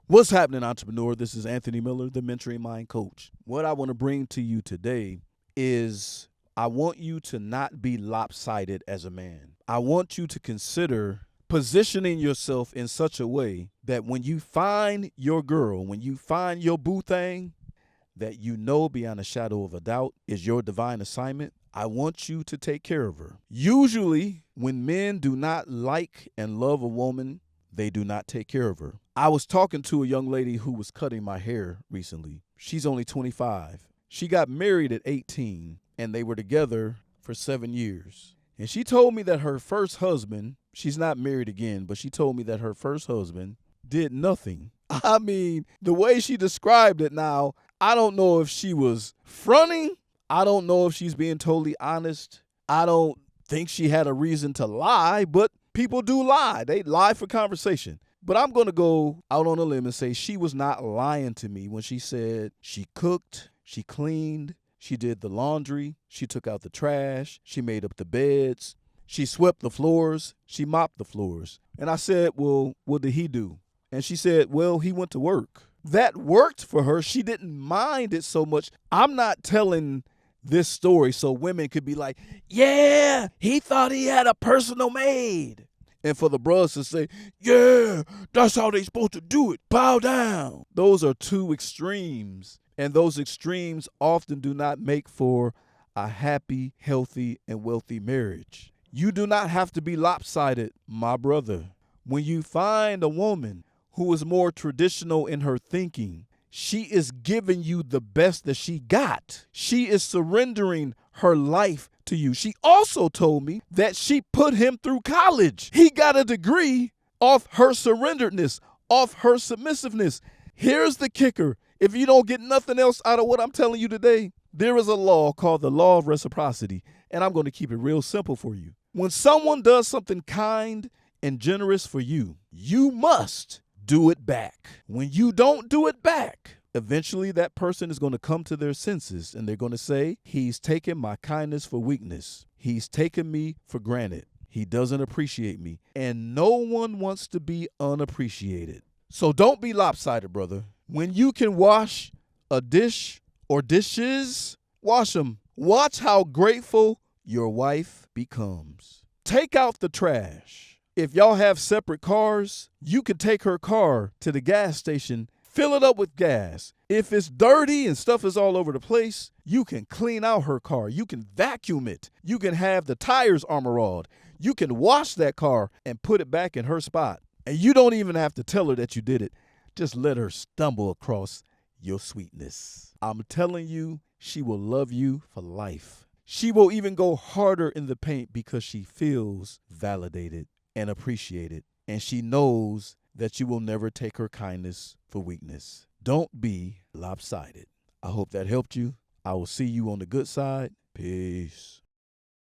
What's happening, entrepreneur? This is Anthony Miller, the Mentoring Mind Coach. What I want to bring to you today is I want you to not be lopsided as a man. I want you to consider positioning yourself in such a way that when you find your girl, when you find your boo thing, that you know beyond a shadow of a doubt is your divine assignment. I want you to take care of her. Usually, when men do not like and love a woman, they do not take care of her. I was talking to a young lady who was cutting my hair recently. She's only 25. She got married at 18, and they were together for 7 years. And she told me that her first husband, she's not married again, but she told me that her first husband did nothing. I mean, the way she described it now, I don't know if she was fronting. I don't know if she's being totally honest. I don't think she had a reason to lie, but people do lie. They lie for conversation. But I'm going to go out on a limb and say she was not lying to me when she said she cooked, she cleaned, she did the laundry, she took out the trash, she made up the beds, she swept the floors, she mopped the floors. And I said, well, what did he do? And she said, well, he went to work. That worked for her. She didn't mind it so much. I'm not telling this story so women could be like, yeah, he thought he had a personal maid. And for the bros to say, yeah, that's how they supposed to do it. Bow down. Those are two extremes. And those extremes often do not make for a happy, healthy, and wealthy marriage. You do not have to be lopsided, my brother. When you find a woman who is more traditional in her thinking, she is giving you the best that she got. She is surrendering her life to you. She also told me that she put him through college. He got a degree off her surrenderedness, off her submissiveness. Here's the kicker. If you don't get nothing else out of what I'm telling you today, there is a law called the law of reciprocity, and I'm going to keep it real simple for you. When someone does something kind and generous for you, you must do it back. When you don't do it back, eventually that person is going to come to their senses and they're going to say, he's taking my kindness for weakness. He's taken me for granted. He doesn't appreciate me. And no one wants to be unappreciated. So don't be lopsided, brother. When you can wash a dish or dishes, wash them. Watch how grateful your wife becomes. Take out the trash. If y'all have separate cars, you can take her car to the gas station, fill it up with gas. If it's dirty and stuff is all over the place, you can clean out her car. You can vacuum it. You can have the tires armoralled. You can wash that car and put it back in her spot. And you don't even have to tell her that you did it. Just let her stumble across your sweetness. I'm telling you, she will love you for life. She will even go harder in the paint because she feels validated and appreciated, and she knows that you will never take her kindness for weakness. Don't be lopsided. I hope that helped you. I will see you on the good side. Peace.